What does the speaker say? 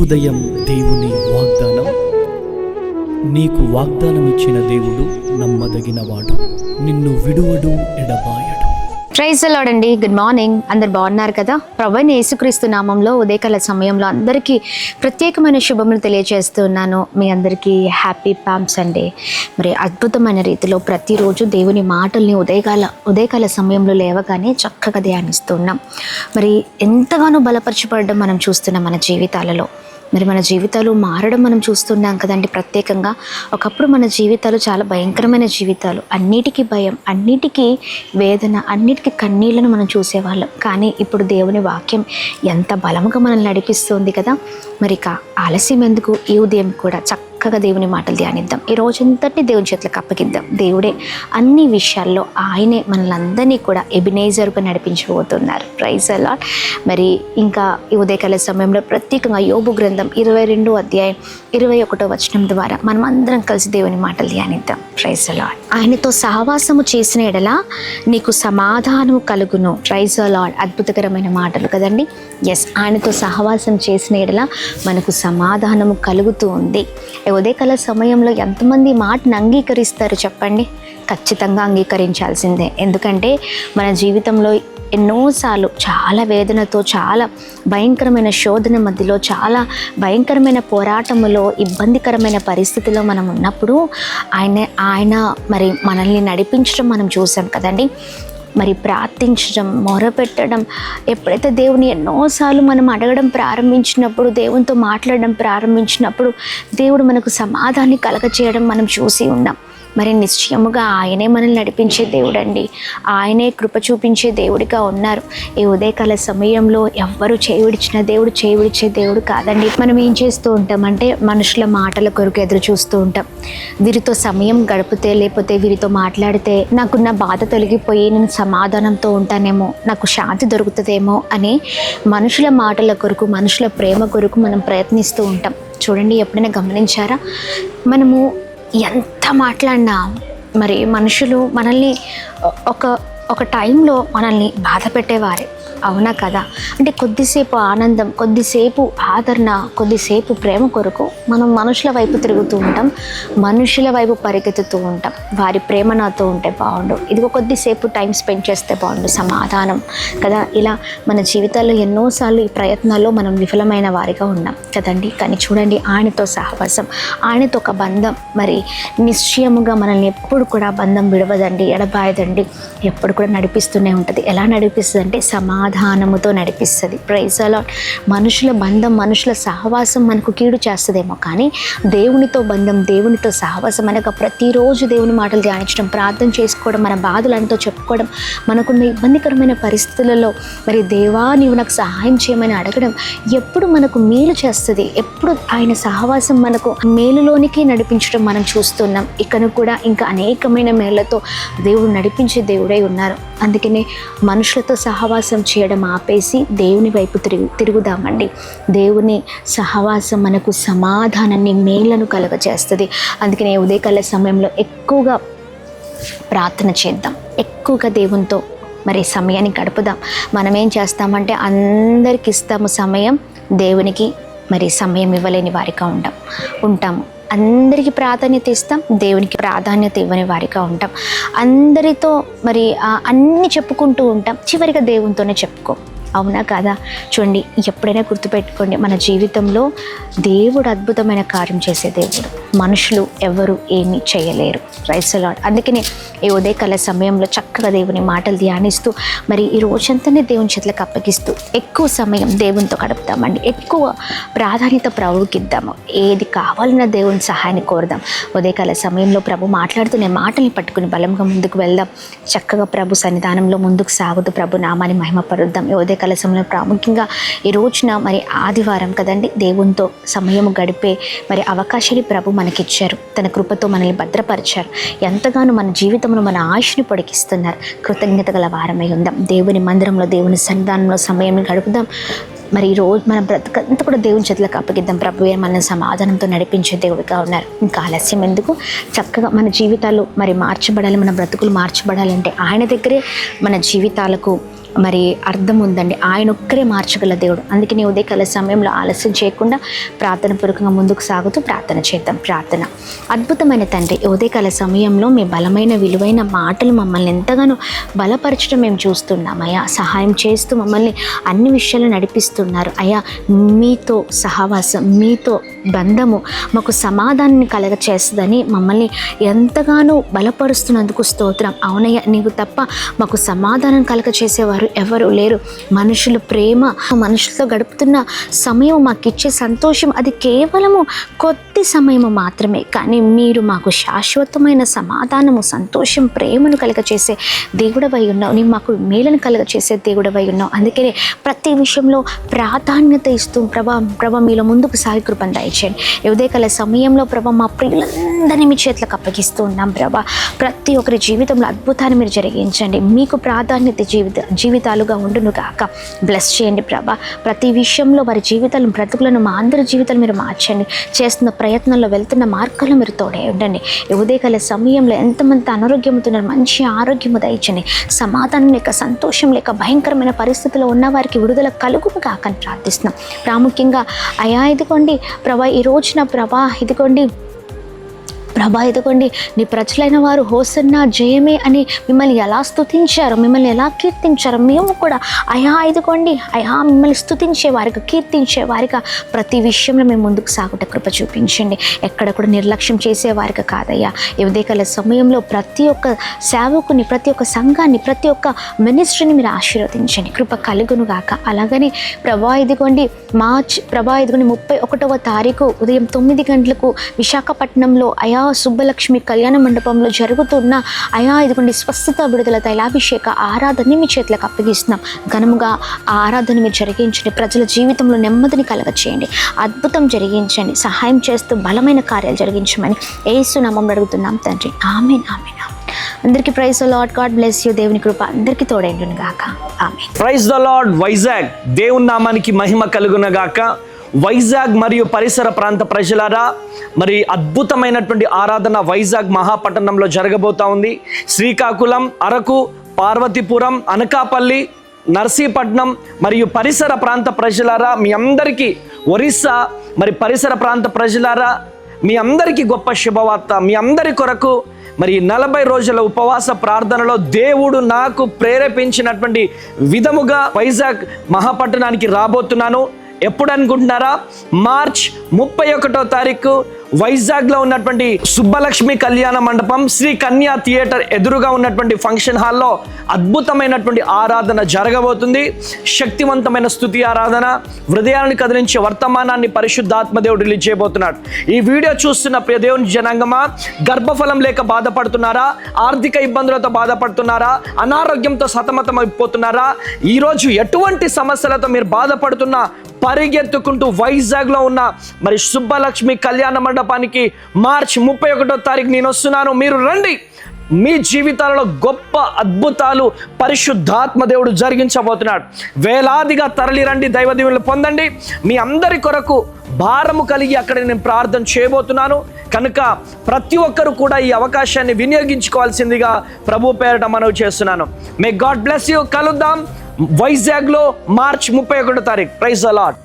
ఉదయం దేవుని వాగ్దానం. నీకు వాగ్దానం ఇచ్చిన దేవుడు నమ్మదగినవాడు, నిన్ను విడువడు, ఎడబాయడు. ప్రైజ్ ది లార్డ్ అండి. Good morning. అందరు బాగున్నారు కదా? ప్రభువైన యేసుక్రీస్తు నామంలో ఉదయకాల సమయంలో అందరికీ ప్రత్యేకమైన శుభములు తెలియజేస్తున్నాను. మీ అందరికీ హ్యాపీ పామ్ సండే. మరి అద్భుతమైన రీతిలో ప్రతిరోజు దేవుని మాటల్ని ఉదయకాల సమయంలో లేవగానే చక్కగా ధ్యానిస్తున్నాం. మరి ఎంతగానో బలపరచబడడం మనం చూస్తున్నాం మన జీవితాలలో. మరి మన జీవితాలు మారడం మనం చూస్తున్నాం కదండి. ప్రత్యేకంగా ఒకప్పుడు మన జీవితాలు చాలా భయంకరమైన జీవితాలు, అన్నిటికీ భయం, అన్నిటికీ వేదన, అన్నిటికీ కన్నీళ్లను మనం చూసేవాళ్ళం. కానీ ఇప్పుడు దేవుని వాక్యం ఎంత బలముగా మనల్ని నడిపిస్తుంది కదా. మరి ఆలస్యం ఎందుకు, ఈ ఉదయం కూడా చక్కగా దేవుని మాటలు ధ్యానిద్దాం. ఈ రోజంతటిని దేవుని చేతులకు అప్పగిద్దాం. దేవుడే అన్ని విషయాల్లో ఆయనే మనల్ని అందరినీ కూడా ఎబినేజర్గా నడిపించబోతున్నారు. Praise the lord. మరి ఇంకా ఈ ఉదయకాల సమయంలో ప్రత్యేకంగా యోబు గ్రంథం 22వ అధ్యాయం 21వ వచనం ద్వారా మనం అందరం కలిసి దేవుని మాటలు ధ్యానిద్దాం. Praise the lord. ఆయనతో సహవాసము చేసిన ఎడల నీకు సమాధానము కలుగును. Praise the lord. అద్భుతకరమైన మాటలు కదండి. ఎస్, ఆయనతో సహవాసం చేసిన ఎడల మనకు సమాధానము కలుగుతూ ఉంది. ఉదయకాల సమయంలో ఎంతమంది మాటను అంగీకరిస్తారు చెప్పండి? ఖచ్చితంగా అంగీకరించాల్సిందే. ఎందుకంటే మన జీవితంలో ఎన్నోసార్లు చాలా వేదనతో, చాలా భయంకరమైన శోధన మధ్యలో, చాలా భయంకరమైన పోరాటములో, ఇబ్బందికరమైన పరిస్థితిలో మనం ఉన్నప్పుడు ఆయన మరి మనల్ని నడిపించడం మనం చూసాం కదండి. మరి ప్రార్థించడం, మొరపెట్టడం, ఎప్పుడైతే దేవుని ఎన్నోసార్లు మనం అడగడం ప్రారంభించినప్పుడు, దేవునితో మాట్లాడడం ప్రారంభించినప్పుడు దేవుడు మనకు సమాధానాన్ని కలగచేయడం మనం చూసి ఉన్నాం. మరి నిశ్చయముగా ఆయనే మనల్ని నడిపించే దేవుడు అండి. ఆయనే కృప చూపించే దేవుడిగా ఉన్నారు. ఈ ఉదయకాల సమయంలో ఎవ్వరు చేయివిడిచిన దేవుడు చేయివిడిచే దేవుడు కాదండి. మనం ఏం చేస్తూ ఉంటామంటే మనుషుల మాటల కొరకు ఎదురు చూస్తూ ఉంటాం. వీరితో సమయం గడిపితే, లేకపోతే వీరితో మాట్లాడితే నాకున్న బాధ తొలగిపోయి నేను సమాధానంతో ఉంటానేమో, నాకు శాంతి దొరుకుతుందేమో అని మనుషుల మాటల కొరకు, మనుషుల ప్రేమ కొరకు మనం ప్రయత్నిస్తూ ఉంటాం. చూడండి, ఎప్పుడైనా గమనించారా? మనము ఎంత మాట్లాడినా మరి మనుషులు మనల్ని ఒక టైంలో మనల్ని బాధ పెట్టేవారే, అవునా కదా? అంటే కొద్దిసేపు ఆనందం, కొద్దిసేపు ఆదరణ, కొద్దిసేపు ప్రేమ కొరకు మనం మనుషుల వైపు తిరుగుతూ ఉంటాం, మనుషుల వైపు పరిగెత్తుతూ ఉంటాం. వారి ప్రేమ నాతో ఉంటే బాగుండు, ఇదిగో కొద్దిసేపు టైం స్పెండ్ చేస్తే బాగుండు, సమాధానం కదా. ఇలా మన జీవితాల్లో ఎన్నోసార్లు ఈ ప్రయత్నాల్లో మనం విఫలమైన వారిగా ఉన్నాం కదండి. కానీ చూడండి, ఆయనతో సహవాసం, ఆయనతో ఒక బంధం మరి నిశ్చయముగా మనల్ని ఎప్పుడు కూడా బంధం విడవదండి, ఎడబాయదండి, ఎప్పుడు కూడా నడిపిస్తూనే ఉంటుంది. ఎలా నడిపిస్తుంది అంటే సమాధానముతో నడిపిస్తుంది. Praise the Lord. మనుషుల బంధం, మనుషుల సహవాసం మనకు కీడు చేస్తుందేమో, కానీ దేవునితో బంధం, దేవునితో సహవాసం మనకు ప్రతిరోజు దేవుని మాటలు ధ్యానించడం, ప్రార్థన చేసుకోవడం, మన బాధలతో చెప్పుకోవడం, మనకున్న ఇబ్బందికరమైన పరిస్థితులలో మరి దేవా నీవు నాకు సహాయం చేయమని అడగడం ఎప్పుడు మనకు మేలు చేస్తుంది. ఎప్పుడు ఆయన సహవాసం మనకు మేలులోనికి నడిపించడం మనం చూస్తున్నాం. ఇకను కూడా ఇంకా అనేకమైన మేళ్లతో దేవుడు నడిపించే దేవుడై ఉన్నారు. అందుకనే మనుషులతో సహవాసం చేయడం ఆపేసి దేవుని వైపు తిరుగుదామండి. దేవుని సహవాసం మనకు సమాధానాన్ని, మేళ్లను కలుగజేస్తుంది. అందుకనే ఉదయకాల సమయంలో ఎక్కువగా ప్రార్థన చేద్దాం, ఎక్కువగా దేవునితో మరి సమయాన్ని గడుపుదాం. మనం ఏం చేస్తామంటే అందరికి ఇస్తాము సమయం, దేవునికి మరి సమయం ఇవ్వలేని వారిగా ఉంటాము. అందరికీ ప్రాధాన్యత ఇస్తాం, దేవునికి ప్రాధాన్యత ఇవ్వని వారిగా ఉంటాం. అందరితో మరి అన్నీ చెప్పుకుంటూ ఉంటాం, చివరిగా దేవునితోనే చెప్పుకో, అవునా కాదా? చూడండి, ఎప్పుడైనా గుర్తుపెట్టుకోండి, మన జీవితంలో దేవుడు అద్భుతమైన కార్యం చేసే దేవుడు, మనుషులు ఎవరు ఏమీ చేయలేరు. Praise the Lord. అందుకనే ఈ ఉదయకాల సమయంలో చక్కగా దేవుని మాటలు ధ్యానిస్తూ మరి ఈ రోజంతానే దేవుని చేతులకు అప్పగిస్తూ ఎక్కువ సమయం దేవునితో గడుపుతామండి. ఎక్కువ ప్రాధాన్యత ప్రభువుకి ఇద్దాము. ఏది కావాలన్నా దేవుని సహాయాన్ని కోరుదాం. ఉదయకాల సమయంలో ప్రభు మాట్లాడుతున్న మాటల్ని పట్టుకుని బలంగా ముందుకు వెళ్దాం. చక్కగా ప్రభు సన్నిధానంలో ముందుకు సాగుతూ ప్రభు నామాన్ని మహిమపరుద్దాం. ఈ ఉదయకాల సమయంలో ప్రాముఖ్యంగా ఈ రోజున మరి ఆదివారం కదండి, దేవునితో సమయం గడిపే మరి అవకాశాన్ని ప్రభు మనకిచ్చారు. తన కృపతో మనల్ని భద్రపరిచారు. ఎంతగానో మన జీవితంలో మన ఆయుష్ని పొడిగిస్తున్నారు. కృతజ్ఞత గల వారమై ఉందాం. దేవుని మందిరంలో, దేవుని సన్నిధానంలో సమయం గడుపుదాం. మరి ఈరోజు మన బ్రతుకంతా కూడా దేవుని చేతులకు అప్పగిద్దాం. ప్రభువే మన సమాధానంతో నడిపించే దేవుడిగా ఉన్నారు. ఇంకా ఆలస్యం ఎందుకు? చక్కగా మన జీవితాలు మరి మార్చబడాలి, మన బ్రతుకులు మార్చబడాలంటే ఆయన దగ్గరే మన జీవితాలకు మరి అర్థం ఉందండి. ఆయన ఒక్కరే మార్చగల దేవుడు. అందుకే నీ ఉదయకాల సమయంలో ఆలస్యం చేయకుండా ప్రార్థన పూర్వకంగా ముందుకు సాగుతూ ప్రార్థన చేద్దాం. ప్రార్థన. అద్భుతమైన తండ్రి, ఉదయకాల సమయంలో మీ బలమైన విలువైన మాటలు మమ్మల్ని ఎంతగానో బలపరచడం మేము చూస్తున్నాం అయ్యా. సహాయం చేస్తూ మమ్మల్ని అన్ని విషయాలు నడిపిస్తున్నారు అయ్యా. మీతో సహవాసం, మీతో బంధము మాకు సమాధానాన్ని కలగ చేస్తుందని మమ్మల్ని ఎంతగానో బలపరుస్తున్నందుకు స్తోత్రం. అవునయ్య, నీవు తప్ప మాకు సమాధానం కలగ చేసేవారు ఎవరు లేరు. మనుషుల ప్రేమ, మనుషులతో గడుపుతున్న సమయం, మాకు ఇచ్చే సంతోషం అది కేవలము కొద్ది సమయము మాత్రమే. కానీ మీరు మాకు శాశ్వతమైన సమాధానము, సంతోషం, ప్రేమను కలగ చేసే దేవుడవై ఉన్నావు. నీవు మాకు మేలను కలగ చేసే దేవుడవై ఉన్నావు. అందుకనే ప్రతి విషయంలో ప్రాధాన్యత ఇస్తూ ప్రభా మీలో ముందుకు సాగి కృపను దయచేయండి. ఉదయకాల సమయంలో ప్రభా మా ప్రియులందరినీ మీ చేతులకు అప్పగిస్తూ ఉన్నాం ప్రభా. ప్రతి ఒక్కరి జీవితంలో అద్భుతాన్ని మీరు జరిగించండి. మీకు ప్రాధాన్యత జీవితాలుగా ఉండును గాక. బ్లెస్ చేయండి ప్రభా. ప్రతి విషయంలో వారి జీవితాలను, బ్రతుకులను, మా అందరి జీవితాలు మీరు మార్చండి. చేస్తున్న ప్రయత్నంలో, వెళ్తున్న మార్గాల్లో మీరు తోడే ఉండండి. ఉదయకాల సమయంలో ఎంతమంది అనారోగ్యముతున్నారు, మంచి ఆరోగ్యము దయచండి. సమాధానం లేక, సంతోషం లేక, భయంకరమైన పరిస్థితిలో ఉన్న వారికి విడుదల కలుగును కాకని ప్రార్థిస్తున్నాం. ప్రాముఖ్యంగా అయా ఇదిగోండి ప్రభా, ఈ రోజున ప్రభా ఇదిగోండి నీ ప్రజలైన వారు హోసన్నా జయమే అని మిమ్మల్ని ఎలా స్తుతించారో, మిమ్మల్ని ఎలా కీర్తించారో మేము కూడా అయా మిమ్మల్ని స్తుతించే వారిగా, కీర్తించే వారిగా ప్రతి విషయంలో మేము ముందుకు సాగుట కృప చూపించండి. ఎక్కడ కూడా నిర్లక్ష్యం చేసేవారిగా కాదయ్యా. ఈ ఉదయకాల సమయంలో ప్రతి ఒక్క సేవకుని, ప్రతి ఒక్క సంఘాన్ని, ప్రతి ఒక్క మినిస్ట్రీని మీరు ఆశీర్వదించండి. కృప కలుగును గాక. అలాగని మార్చ్ 31వ తారీఖు ఉదయం 9 గంటలకు విశాఖపట్నంలో అయా సుబ్బలక్ష్మి కళ్యాణ మండపంలో జరుగుతున్న అయా ఇదిగోండి స్వస్థత, విడుదల, తైలాభిషేక ఆరాధనని మీ చేతులకు అప్పగిస్తున్నాం. ఘనముగా ఆ ఆరాధన మీరు జరిగించండి. ప్రజల జీవితంలో నెమ్మదిని కలగ చేయండి. అద్భుతం జరిగించండి. సహాయం చేస్తూ బలమైన కార్యాలు జరిగించమని యేసు నామములో అడుగుతున్నాం తండ్రి. Amen, amen. అందరికీ praise the lord. God bless you. దేవుని కృప అందరికీ తోడైండును గాక. Amen. Praise the lord. Vizag దేవుని నామానికి మహిమ కలుగును గాక. వైజాగ్ మరియు పరిసర ప్రాంత ప్రజలారా, మరి అద్భుతమైనటువంటి ఆరాధన వైజాగ్ మహాపట్టణంలో జరగబోతా ఉంది. శ్రీకాకుళం, అరకు, పార్వతీపురం, అనకాపల్లి, నర్సీపట్నం మరియు పరిసర ప్రాంత ప్రజలారా మీ అందరికీ, ఒరిస్సా మరి పరిసర ప్రాంత ప్రజలారా మీ అందరికీ గొప్ప శుభవార్త. మీ అందరి కొరకు మరి 40 రోజుల ఉపవాస ప్రార్థనలో దేవుడు నాకు ప్రేరేపించినటువంటి విధముగా వైజాగ్ మహాపట్టణానికి రాబోతున్నాను. ఎప్పుడు అనుకుంటున్నారా? మార్చ్ 31వ తారీఖు వైజాగ్లో ఉన్నటువంటి సుబ్బలక్ష్మి కళ్యాణ మండపం, శ్రీ కన్యా థియేటర్ ఎదురుగా ఉన్నటువంటి ఫంక్షన్ హాల్లో అద్భుతమైనటువంటి ఆరాధన జరగబోతుంది. శక్తివంతమైన స్తుతి ఆరాధన, హృదయాన్ని కదిలించే వర్తమానాన్ని పరిశుద్ధాత్మదేవుడు రిలీజ్ చేయబోతున్నాడు. ఈ వీడియో చూస్తున్న ప్రియ దేవుని జనాంగమా, గర్భఫలం లేక బాధపడుతున్నారా? ఆర్థిక ఇబ్బందులతో బాధపడుతున్నారా? అనారోగ్యంతో సతమతం అయిపోతున్నారా? ఈరోజు ఎటువంటి సమస్యలతో మీరు బాధపడుతున్నా పరిగెత్తుకుంటూ వైజాగ్లో ఉన్న మరి సుబ్బలక్ష్మి కళ్యాణ మండపానికి మార్చ్ 31వ తారీఖు నేను వస్తున్నాను. మీరు రండి. మీ జీవితాలలో గొప్ప అద్భుతాలు పరిశుద్ధాత్మ దేవుడు జరిగించబోతున్నాడు. వేలాదిగా తరలి రండి, దైవ దీవెనలు పొందండి. మీ అందరి కొరకు భారము కలిగి అక్కడ నేను ప్రార్థన చేయబోతున్నాను. కనుక ప్రతి ఒక్కరు కూడా ఈ అవకాశాన్ని వినియోగించుకోవాల్సిందిగా ప్రభు పేరట మనవి చేస్తున్నాను. May God bless you. కలుద్దాం వైజాగ్లో మార్చ్ 31వ తారీఖు. Praise the lord.